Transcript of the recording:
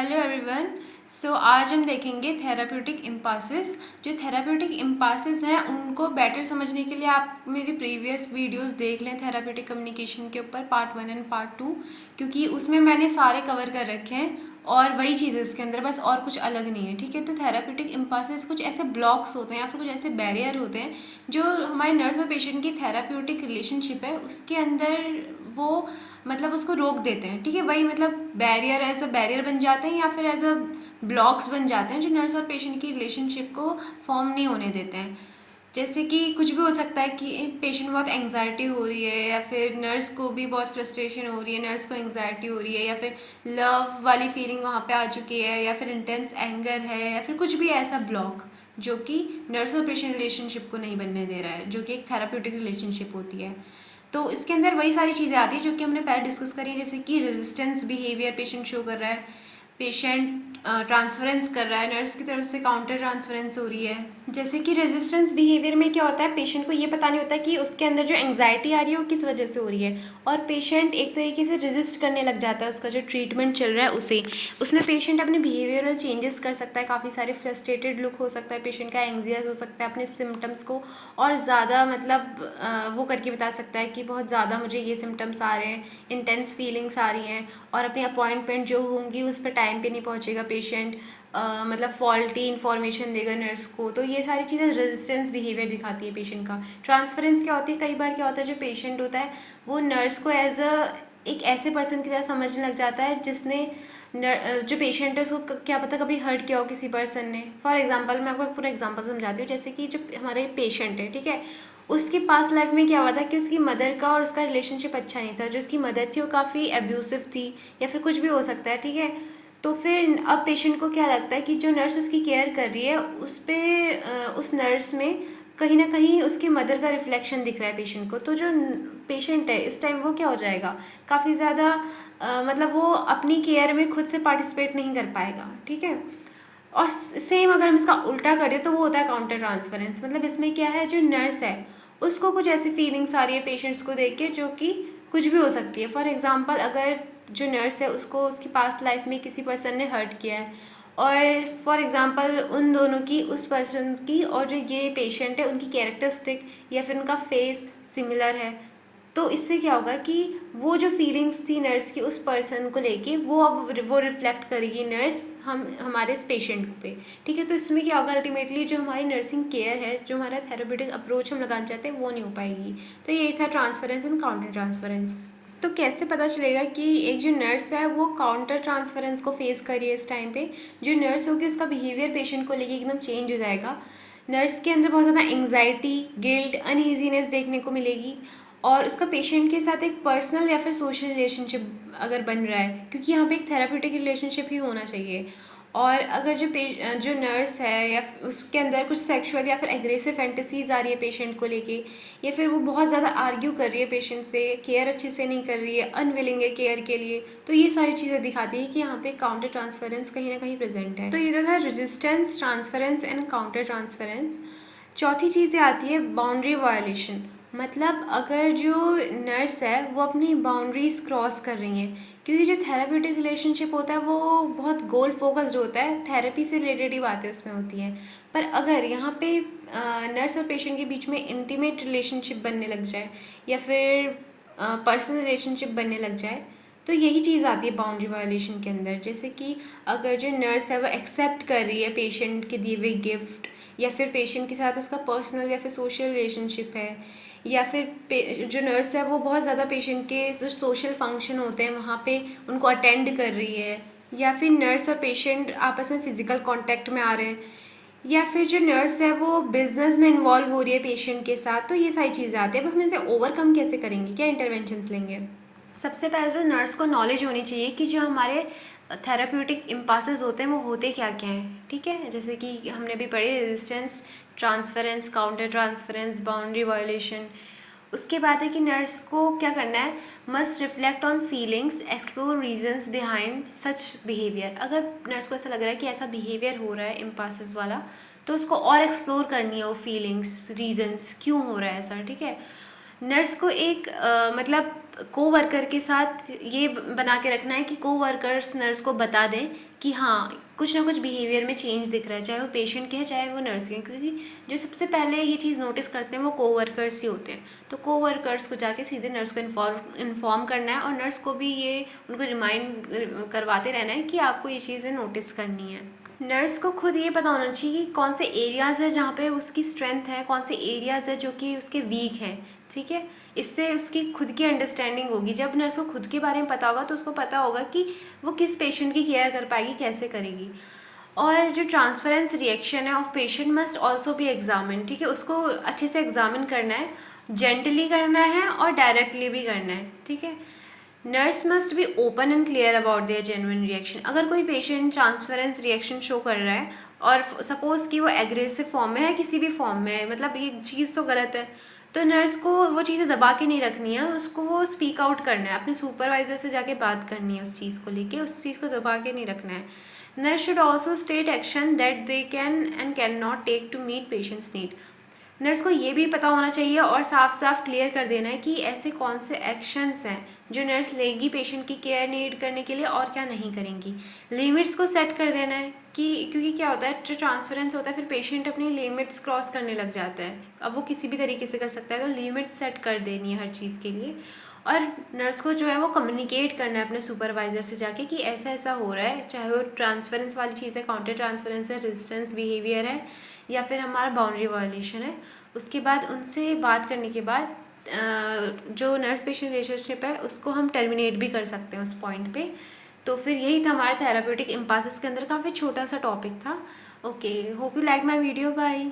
Hello everyone. आज हम देखेंगे थेराप्यूटिक इम्पासेस। जो थेराप्यूटिक इम्पासेस हैं उनको बेटर समझने के लिए आप मेरी प्रीवियस वीडियोस देख लें थेराप्यूटिक कम्युनिकेशन के ऊपर पार्ट 1 एंड पार्ट 2, क्योंकि उसमें मैंने सारे कवर कर रखे हैं और वही चीज़ें इसके अंदर, बस और कुछ अलग नहीं है। ठीक है, तो थेराप्यूटिक इम्पासेस कुछ ऐसे ब्लॉक्स होते हैं या फिर कुछ ऐसे बैरियर होते हैं जो हमारे नर्स और पेशेंट की थेराप्यूटिक रिलेशनशिप है उसके अंदर वो मतलब उसको रोक देते हैं। ठीक है, वही मतलब बैरियर एज अ बैरियर बन जाते हैं या फिर एज अ ब्लॉक्स बन जाते हैं जो नर्स और पेशेंट की रिलेशनशिप को फॉर्म नहीं होने देते हैं। जैसे कि कुछ भी हो सकता है कि पेशेंट बहुत एंग्जाइटी हो रही है या फिर नर्स को भी बहुत फ्रस्ट्रेशन हो रही है, नर्स को एंग्जाइटी हो रही है या फिर लव वाली फीलिंग वहाँ पे आ चुकी है या फिर इंटेंस एंगर है या फिर कुछ भी ऐसा ब्लॉक जो कि नर्स और पेशेंट रिलेशनशिप को नहीं बनने दे रहा है, जो कि एक थेराप्यूटिक रिलेशनशिप होती है। तो इसके अंदर वही सारी चीज़ें आती हैं जो कि हमने पहले डिस्कस करी है, जैसे कि रेजिस्टेंस बिहेवियर पेशेंट शो कर रहा है, पेशेंट ट्रांसफरेंस कर रहा है, नर्स की तरफ से काउंटर ट्रांसफरेंस हो रही है। जैसे कि रेजिस्टेंस बिहेवियर में क्या होता है, पेशेंट को ये पता नहीं होता कि उसके अंदर जो एंग्जाइटी आ रही है वो किस वजह से हो रही है और पेशेंट एक तरीके से रेजिस्ट करने लग जाता है उसका जो ट्रीटमेंट चल रहा है उसे। उसमें पेशेंट अपने बिहेवियरल चेंजेस कर सकता है, काफ़ी सारे फ्रस्ट्रेटेड लुक हो सकता है पेशेंट का, एंग्जियस हो सकता है, अपने सिम्टम्स को और ज़्यादा मतलब वो करके बता सकता है कि बहुत ज़्यादा मुझे ये सिम्टम्स आ रहे हैं, इंटेंस फीलिंग्स आ रही हैं, और अपनी अपॉइंटमेंट जो होंगी उस पर टाइम पे नहीं पहुंचेगा पेशेंट, मतलब फॉल्टी इन्फॉर्मेशन देगा नर्स को। तो ये सारी चीज़ें रेजिस्टेंस बिहेवियर दिखाती है पेशेंट का। ट्रांसफरेंस क्या होती है, कई बार क्या होता है जो पेशेंट होता है वो नर्स को एज अ एक ऐसे पर्सन की तरह समझने लग जाता है जिसने जो पेशेंट है उसको क्या पता कभी हर्ट किया हो किसी पर्सन ने। फॉर एग्जांपल मैं आपको एक पूरा एग्जांपल समझाती हूँ। जैसे कि जो हमारे पेशेंट है, ठीक है, उसकी पास्ट लाइफ में क्या हुआ था कि उसकी मदर का और उसका रिलेशनशिप अच्छा नहीं था। जो उसकी मदर थी वो काफ़ी एब्यूसिव थी या फिर कुछ भी हो सकता है, ठीक है। तो फिर अब पेशेंट को क्या लगता है कि जो नर्स उसकी केयर कर रही है उस पर उस नर्स में कहीं ना कहीं उसकी मदर का रिफ्लेक्शन दिख रहा है पेशेंट को। तो जो पेशेंट है इस टाइम वो क्या हो जाएगा, काफ़ी ज़्यादा मतलब वो अपनी केयर में खुद से पार्टिसिपेट नहीं कर पाएगा, ठीक है। और सेम अगर हम इसका उल्टा करें तो वो होता है काउंटर ट्रांसफरेंस। मतलब इसमें क्या है, जो नर्स है उसको कुछ ऐसी फीलिंग्स आ रही है पेशेंट्स को देख के जो कि कुछ भी हो सकती है। फॉर एग्जांपल अगर जो नर्स है उसको उसकी पास्ट लाइफ में किसी पर्सन ने हर्ट किया है और फॉर एग्जांपल उन दोनों की, उस पर्सन की और जो ये पेशेंट है उनकी कैरेक्टरिस्टिक या फिर उनका फेस सिमिलर है, तो इससे क्या होगा कि वो जो फीलिंग्स थी नर्स की उस पर्सन को लेके वो अब वो रिफ्लेक्ट करेगी नर्स हमारे इस पेशेंट पे, ठीक है। तो इसमें क्या होगा, अल्टीमेटली जो हमारी नर्सिंग केयर है, जो हमारा थेरेपेटिक अप्रोच हम लगाना चाहते हैं वो नहीं हो पाएगी। तो यही था ट्रांसफरेंस एंड काउंटर ट्रांसफरेंस। तो कैसे पता चलेगा कि एक जो नर्स है वो काउंटर ट्रांसफरेंस को फेस कर रही है इस टाइम पे। जो नर्स होगी उसका बिहेवियर पेशेंट को लेके एकदम चेंज हो जाएगा। नर्स के अंदर बहुत ज़्यादा एंग्जाइटी, गिल्ट, अनईजीनेस देखने को मिलेगी और उसका पेशेंट के साथ एक पर्सनल या फिर सोशल रिलेशनशिप अगर बन रहा है, क्योंकि यहाँ पे एक थेराप्यूटिक रिलेशनशिप ही होना चाहिए। और अगर जो नर्स है या उसके अंदर कुछ सेक्सुअल या फिर एग्रेसिव फैंटेसीज आ रही है पेशेंट को लेके, या फिर वो बहुत ज़्यादा आर्ग्यू कर रही है पेशेंट से, केयर अच्छे से नहीं कर रही है, अनविलिंग है केयर के लिए, तो ये सारी चीज़ें दिखाती है कि यहाँ पे काउंटर ट्रांसफरेंस कहीं ना कहीं प्रेजेंट है। तो ये तो था resistance, transference and counter transference. चौथी चीज़ें आती है बाउंड्री वायलेशन। मतलब अगर जो नर्स है वो अपनी बाउंड्रीज क्रॉस कर रही हैं, क्योंकि जो थेराप्यूटिक रिलेशनशिप होता है वो बहुत गोल फोकस्ड होता है, थेरेपी से रिलेटेड ही बातें उसमें होती हैं। पर अगर यहाँ पे नर्स और पेशेंट के बीच में इंटीमेट रिलेशनशिप बनने लग जाए या फिर पर्सनल रिलेशनशिप बनने लग जाए, तो यही चीज़ आती है बाउंड्री वायलेशन के अंदर। जैसे कि अगर जो नर्स है वो एक्सेप्ट कर रही है पेशेंट के दिए हुए गिफ्ट, या फिर पेशेंट के साथ उसका पर्सनल या फिर सोशल रिलेशनशिप है, या फिर जो नर्स है वो बहुत ज़्यादा पेशेंट के जो सोशल फंक्शन होते हैं वहाँ पे उनको अटेंड कर रही है, या फिर नर्स और पेशेंट आपस में फ़िज़िकल कांटेक्ट में आ रहे हैं, या फिर जो नर्स है वो बिजनेस में इन्वॉल्व हो रही है पेशेंट के साथ। तो ये सारी चीज़ें आती हैं। अब हम इसे ओवरकम कैसे करेंगे, क्या इंटरवेंशंस लेंगे। सबसे पहले तो नर्स को नॉलेज होनी चाहिए कि जो हमारे थेराप्यूटिक इम्पासेस होते हैं वो होते क्या क्या हैं, ठीक है। जैसे कि हमने भी पढ़ी resistance, transference, counter transference, boundary violation. उसके बाद है कि नर्स को क्या करना है, must reflect on feelings, explore reasons behind such behaviour. अगर नर्स को ऐसा लग रहा है कि ऐसा बिहेवियर हो रहा है इम्पासेस वाला, तो उसको और एक्सप्लोर करनी है वो फीलिंग्स, रीजंस क्यों हो रहा है ऐसा, ठीक है। नर्स को एक मतलब को वर्कर के साथ ये बना के रखना है कि को वर्कर्स नर्स को बता दें कि हाँ कुछ ना कुछ बिहेवियर में चेंज दिख रहा है, चाहे वो पेशेंट के हैं चाहे वो नर्स के हैं, क्योंकि जो सबसे पहले ये चीज़ नोटिस करते हैं वो को वर्कर्स ही होते हैं। तो को वर्कर्स को जाके सीधे नर्स को इन्फॉर्म करना है और नर्स को भी ये उनको रिमाइंड करवाते रहना है कि आपको ये चीज़ें नोटिस करनी है। नर्स को खुद ये पता होना चाहिए कि कौन से एरियाज़ है जहाँ पे उसकी स्ट्रेंथ है, कौन से एरियाज़ है जो कि उसके वीक हैं, ठीक है। इससे उसकी खुद की अंडरस्टैंडिंग होगी। जब नर्स को खुद के बारे में पता होगा तो उसको पता होगा कि वो किस पेशेंट की केयर कर पाएगी, कैसे करेगी। और जो ट्रांसफरेंस रिएक्शन है ऑफ पेशेंट मस्ट ऑल्सो भी एग्जामिन, ठीक है। उसको अच्छे से एग्जामिन करना है, जेंटली करना है और डायरेक्टली भी करना है, ठीक है। Nurse must be open and clear about their genuine reaction. अगर कोई पेशेंट ट्रांसफरेंस रिएक्शन शो कर रहा है और सपोज़ कि वो एग्रेसिव फॉर्म में है, किसी भी फॉर्म में है, मतलब ये चीज़ तो गलत है, तो नर्स को वो चीज़ें दबा के नहीं रखनी है, उसको वो स्पीक आउट करना है, अपने सुपरवाइज़र से जाके बात करनी है उस चीज़ को लेके, उस चीज़ को दबा के नहीं रखना है। Nurse should also state action that they can and can not take to meet patients need. Nurse को ये भी पता होना चाहिए और साफ साफ क्लियर कर देना है कि ऐसे कौन से एक्शंस हैं जो नर्स लेगी पेशेंट की केयर नीड करने के लिए और क्या नहीं करेंगी। लिमिट्स को सेट कर देना है कि क्योंकि क्या होता है, जो ट्रांसफरेंस होता है फिर पेशेंट अपनी लिमिट्स क्रॉस करने लग जाता है, अब वो किसी भी तरीके से कर सकता है, तो लिमिट सेट कर देनी है हर चीज़ के लिए। और नर्स को जो है वो कम्युनिकेट करना है अपने सुपरवाइज़र से जाके कि ऐसा ऐसा हो रहा है, चाहे वो ट्रांसफरेंस वाली चीज़ है, काउंटर ट्रांसफरेंस है, रेजिस्टेंस बिहेवियर है या फिर हमारा बाउंड्री वायलेशन है। उसके बाद उनसे बात करने के बाद जो नर्स पेशेंट रिलेशनशिप है उसको हम टर्मिनेट भी कर सकते हैं उस पॉइंट पे। तो फिर यही था हमारा थेराप्यूटिक इम्पासेस के अंदर, काफ़ी छोटा सा टॉपिक था। Okay, hope you like my video, bye.